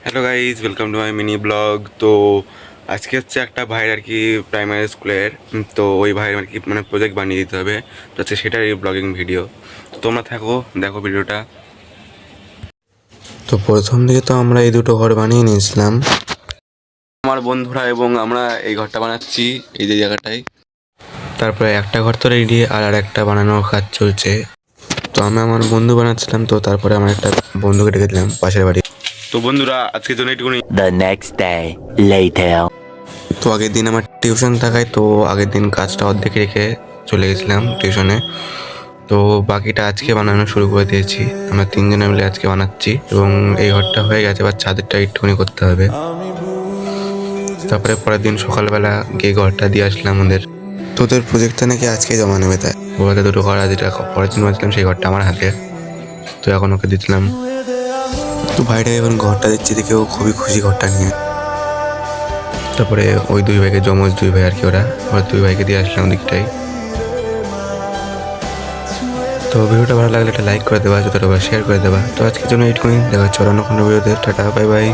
Hello guys, welcome to my mini blog. তো আজকে হচ্ছে একটা ভাইয়ের আর কি প্রাইমারি স্কুলের, তো ওই ভাইয়ের আর কি মানে প্রজেক্ট বানিয়ে দিতে হবে। তো হচ্ছে সেটারই ব্লগিং ভিডিও। তো তোমরা থাকো, দেখো ভিডিওটা। তো প্রথম দিকে তো আমরা এই দুটো ঘর বানিয়ে নিয়েছিলাম আমার বন্ধুরা, এবং আমরা এই ঘরটা বানাচ্ছি এই যে জায়গাটায়। তারপরে একটা ঘর তো রেডি, আর একটা বানানোর কাজ চলছে। তো আমি আমার বন্ধু বানাচ্ছিলাম, তো তারপরে আমার একটা বন্ধুকে ডেকে দিলাম পাশের বাড়ি। তো বন্ধুরা, আজকের জন্য এইটুকুনি। The next day later. তো আগের দিন আমার টিউশন থাকায়, তো আগের দিন কাজটা অর্ধেক রেখে চলে গেছিলাম টিউশনে। তো বাকিটা আজকে বানানো শুরু করে দিয়েছি। আমরা তিনজনে মিলে আজকে বানাচ্ছি, এবং এই ঘরটা হয়ে গেছে, এবার ছাদেরটা একটুখানি করতে হবে। তারপরে পরের দিন সকালবেলা গিয়ে ঘরটা দিয়ে আসলাম আমাদের। তোদের প্রজেক্টটা নাকি আজকে জমা নেবে, তাই ওদের দুটো ঘর আছে, যেটা পরের দিন বানাচ্ছিলাম সেই ঘরটা আমার হাতে। তো এখন ওকে দিচ্ছিলাম। তো ভাইটা এখন ঘরটা দিচ্ছি দেখেও খুবই খুশি ঘরটা নিয়ে। তারপরে ওই দুই ভাইকে, যমজ দুই ভাই আর কি, ওরা দুই ভাইকে দিয়ে আসলাম দিকটাই। তো ভিডিওটা ভালো লাগলে একটা লাইক করে দেবা, যতটা শেয়ার করে দেবা। তো আজকের জন্য এইটুকুই, দেখা হচ্ছে অন্য কোনো ভিডিওতে। Tata, bye bye.